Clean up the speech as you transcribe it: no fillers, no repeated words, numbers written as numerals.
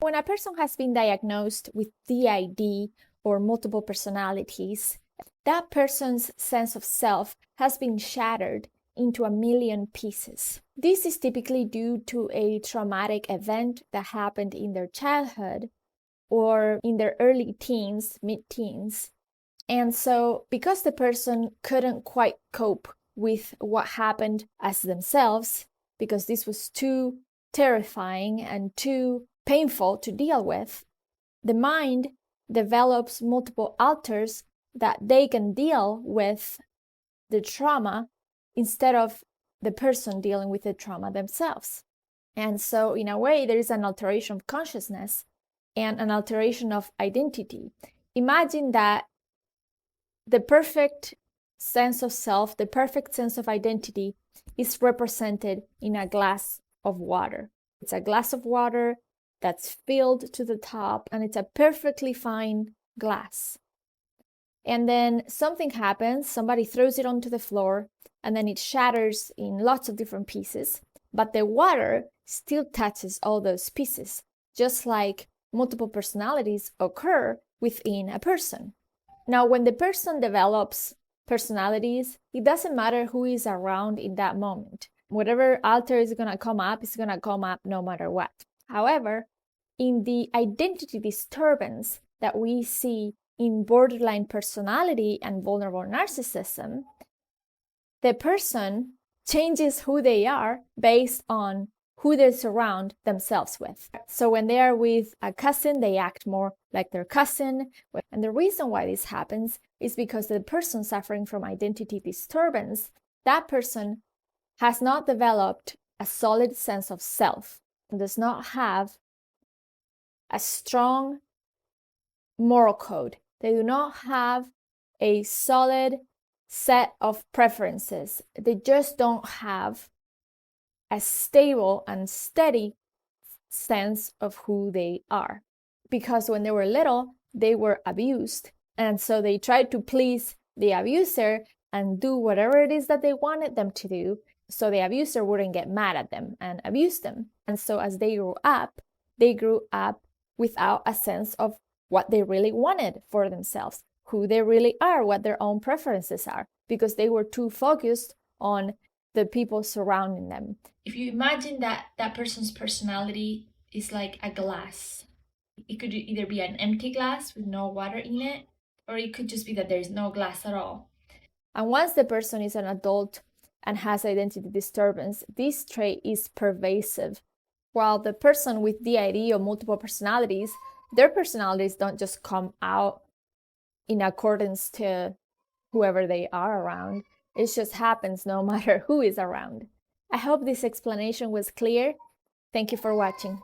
When a person has been diagnosed with DID or multiple personalities, that person's sense of self has been shattered into a million pieces. This is typically due to a traumatic event that happened in their childhood or in their early teens, mid-teens. And so because the person couldn't quite cope with what happened as themselves, because this was too terrifying and too painful to deal with, the mind develops multiple alters that they can deal with the trauma instead of the person dealing with the trauma themselves. And so in a way, there is an alteration of consciousness and an alteration of identity. Imagine that the perfect sense of self, the perfect sense of identity is represented in a glass of water. It's a glass of water that's filled to the top, and it's a perfectly fine glass. And then something happens, somebody throws it onto the floor, and then it shatters in lots of different pieces, but the water still touches all those pieces, just like multiple personalities occur within a person. Now, when the person develops personalities, it doesn't matter who is around in that moment. Whatever alter is going to come up is going to come up no matter what. However, in the identity disturbance that we see in borderline personality and vulnerable narcissism, the person changes who they are based on who they surround themselves with. So when they are with a cousin, they act more like their cousin. And the reason why this happens is because the person suffering from identity disturbance, that person has not developed a solid sense of self and does not have a strong moral code. They do not have a solid set of preferences. They just don't have a stable and steady sense of who they are. Because when they were little, they were abused. And so they tried to please the abuser and do whatever it is that they wanted them to do, so the abuser wouldn't get mad at them and abuse them. And so as they grew up without a sense of what they really wanted for themselves, who they really are, what their own preferences are, because they were too focused on the people surrounding them. If you imagine that that person's personality is like a glass, it could either be an empty glass with no water in it, or it could just be that there's no glass at all. And once the person is an adult and has identity disturbance, this trait is pervasive. While the person with DID or multiple personalities, their personalities don't just come out in accordance to whoever they are around. It just happens no matter who is around. I hope this explanation was clear. Thank you for watching.